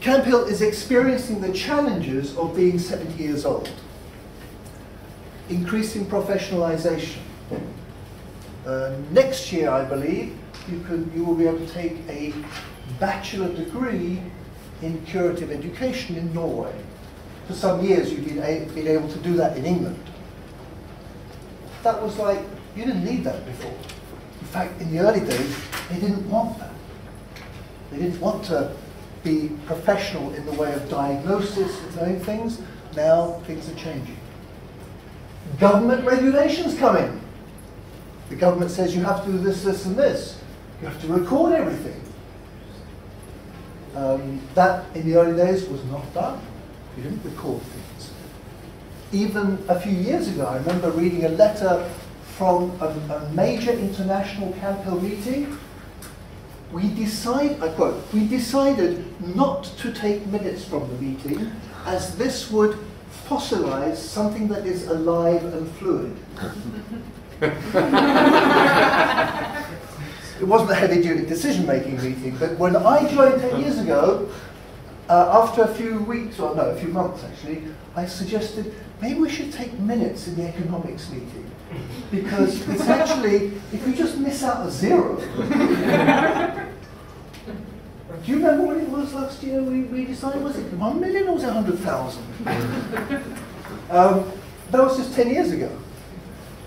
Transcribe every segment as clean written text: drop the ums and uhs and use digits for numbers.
Camphill is experiencing the challenges of being 70 years old. Increasing professionalization. Next year, I believe, you will be able to take a bachelor degree in curative education in Norway. For some years, you've been able to do that in England. That was like, you didn't need that before. In fact, in the early days, they didn't want that. They didn't want to be professional in the way of diagnosis and knowing things. Now, things are changing. Government regulations come in. The government says you have to do this, this, and this. You have to record everything. That, in the early days, was not done. You didn't record things. Even a few years ago, I remember reading a letter from a major international Camphill meeting. We decide, I quote, "We decided not to take minutes from the meeting as this would fossilize something that is alive and fluid." It wasn't a heavy-duty decision-making meeting, but when I joined 10 years ago, after a few weeks, or no, a few months actually, I suggested maybe we should take minutes in the economics meeting, because it's actually, if you just miss out a zero. Do you remember what it was last year we decided? Was it 1 million or was it 100,000? That was just 10 years ago.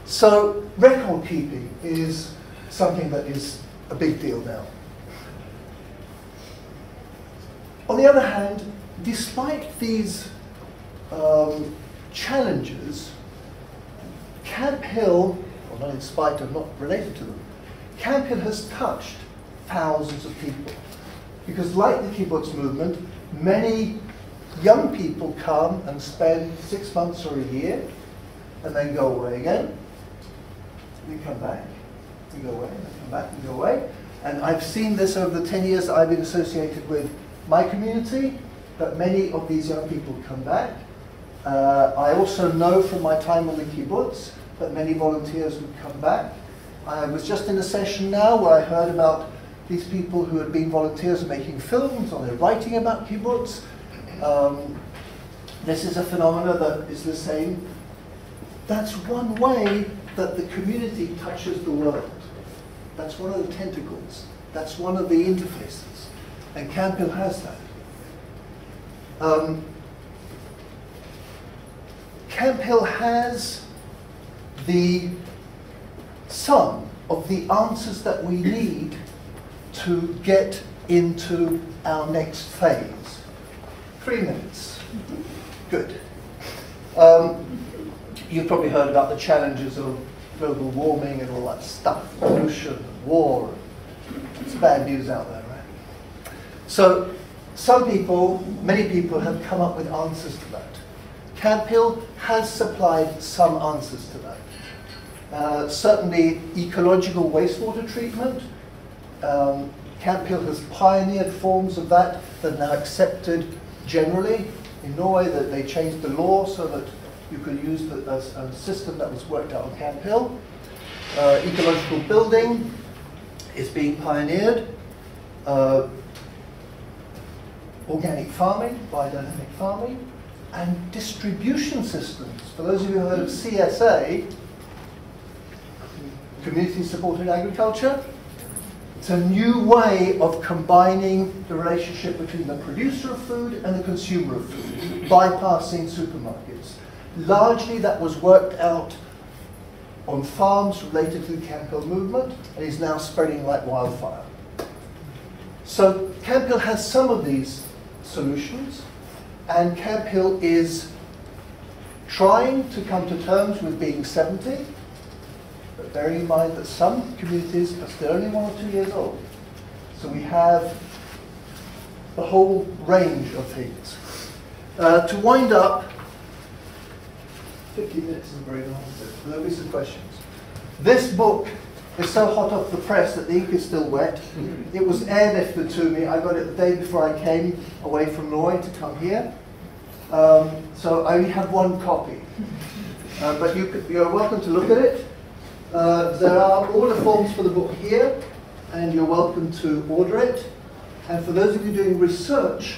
So record keeping is something that is a big deal now. On the other hand, despite these challenges, Camphill, well, not in spite of, not related to them, Camphill has touched thousands of people. Because like the kibbutz movement, many young people come and spend 6 months or a year, and then go away again. They come back, they go away, they come back, and go away. And I've seen this over the 10 years that I've been associated with my community, that many of these young people come back. I also know from my time on the kibbutz that many volunteers would come back. I was just in a session now where I heard about these people who had been volunteers making films, or they're writing about kibbutz. This is a phenomenon that is the same. That's one way that the community touches the world. That's one of the tentacles. That's one of the interfaces. And Camphill has that. Camphill has some of the answers that we need to get into our next phase. 3 minutes. Good. You've probably heard about the challenges of global warming and all that stuff, pollution, and war. It's bad news out there, right? So some people, many people have come up with answers to that. Camphill has supplied some answers to that. Certainly ecological wastewater treatment. Camphill has pioneered forms of that that are now accepted generally. In Norway, that they changed the law so that you could use a system that was worked out on Camphill. Ecological building is being pioneered. Organic farming, biodynamic farming, and distribution systems. For those of you who have heard of CSA, Community Supported Agriculture, it's a new way of combining the relationship between the producer of food and the consumer of food, bypassing supermarkets. Largely that was worked out on farms related to the Camphill movement and is now spreading like wildfire. So Camphill has some of these solutions, and Camphill is trying to come to terms with being 70, but bearing in mind that some communities are still only 1 or 2 years old. So we have the whole range of things. To wind up, 50 minutes isn't very long, but there'll be some questions. This book is so hot off the press that the ink is still wet. It was airlifted to me. I got it the day before I came away from Norway to come here. So I only have 1 copy. But you're welcome to look at it. There are order forms for the book here, and you're welcome to order it. And for those of you doing research,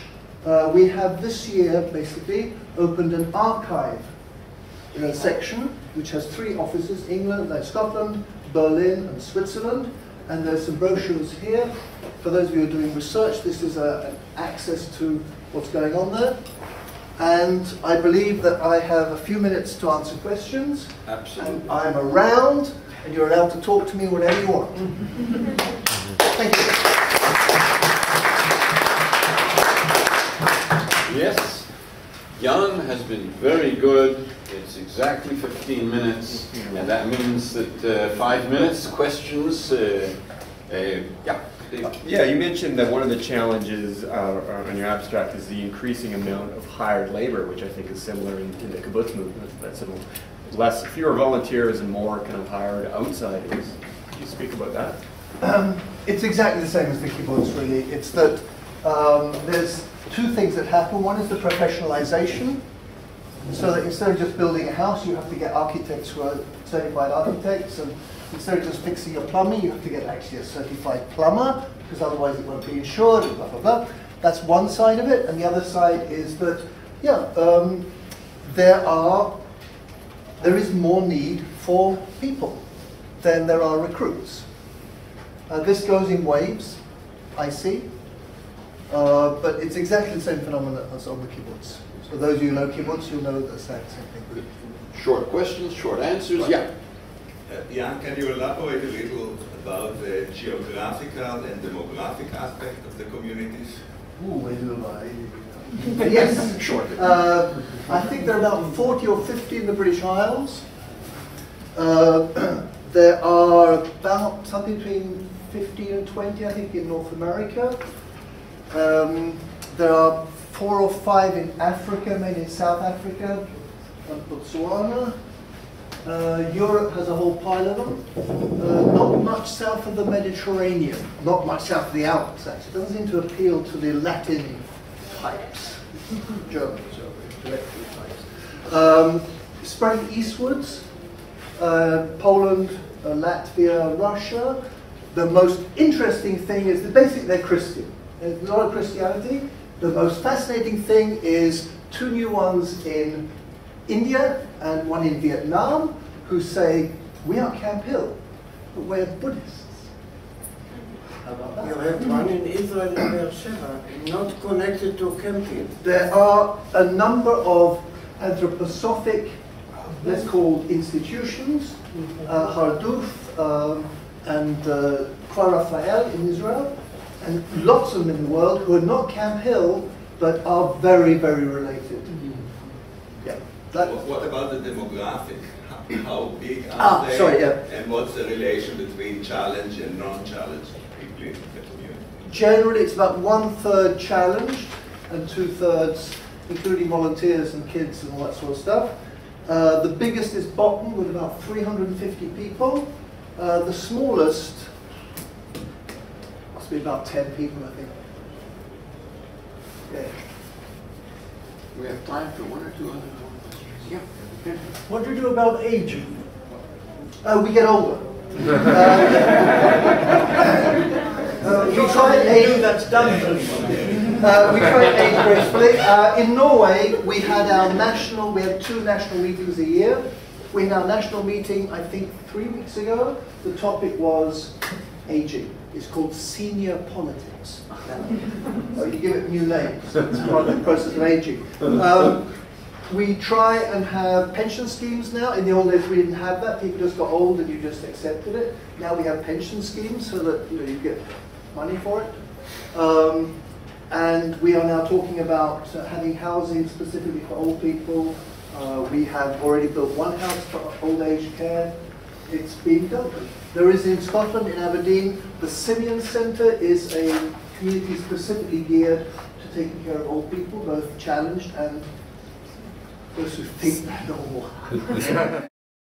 we have this year basically opened an archive section which has 3 offices, England, Scotland, Berlin and Switzerland. And there's some brochures here. For those of you who are doing research, this is an access to what's going on there. And I believe that I have a few minutes to answer questions. Absolutely. And I'm around, and you're allowed to talk to me whenever you want. Thank you. Yes, Jan has been very good. It's exactly 15 minutes, and that means that 5 minutes, questions. Yeah, you mentioned that one of the challenges on your abstract is the increasing amount of hired labor, which I think is similar in the kibbutz movement. That's fewer volunteers and more kind of hired outsiders. Can you speak about that? It's exactly the same as the kibbutz, really. It's that there's 2 things that happen. One is the professionalization, so that instead of just building a house, you have to get architects who are certified architects, and instead of just fixing your plumbing, you have to get actually a certified plumber, because otherwise it won't be insured, and blah, blah, blah. That's one side of it, and the other side is that, there is more need for people than there are recruits. This goes in waves, I see, but it's exactly the same phenomenon as on the kibbutz. So those of you who know kibbutz, you'll know the same thing. Short questions, short answers, yeah. Jan, can you elaborate a little about the geographical and demographic aspect of the communities? Yes, short. I think there are about 40 or 50 in the British Isles. There are about something between 15 and 20, I think, in North America. There are 4 or 5 in Africa, mainly in South Africa and Botswana. Europe has a whole pile of them. Not much south of the Mediterranean, not much south of the Alps, actually. It doesn't seem to appeal to the Latin types, Germans or intellectual types. Spreading eastwards, Poland, Latvia, Russia. The most interesting thing is that basically they're Christian. There's a lot of Christianity. The most fascinating thing is 2 new ones in India and one in Vietnam who say, we are Camphill, but we're Buddhists. How about that? You have one in Israel and Beersheba, not connected to Camphill. There are a number of anthroposophic, let's call institutions, Harduf and Croix Raphael in Israel, and lots of them in the world who are not Camphill, but are very, very related. Yeah. What about the demographic? How big are they? Sorry, yeah. And what's the relation between challenged and non-challenged people in the community? Generally, it's about 1/3 challenged and 2/3, including volunteers and kids and all that sort of stuff. The biggest is Botton with about 350 people. The smallest must be about 10 people, I think. Yeah. We have time for 1 or 2 other questions. Yeah. What do you do about aging? We get older. We try and age. That's done. We try and age gracefully. In Norway, we had 2 national meetings a year. We had our national meeting, I think, 3 weeks ago. The topic was aging. It's called senior politics. So you give it new names. It's part of the process of aging. We try and have pension schemes now. In the old days, we didn't have that. People just got old and you just accepted it. Now we have pension schemes so that you get money for it. And we are now talking about having housing specifically for old people. We have already built 1 house for old age care. It's being done. There is in Scotland, in Aberdeen, the Simeon Centre is a community specifically geared to taking care of old people, both challenged and those who think they're normal.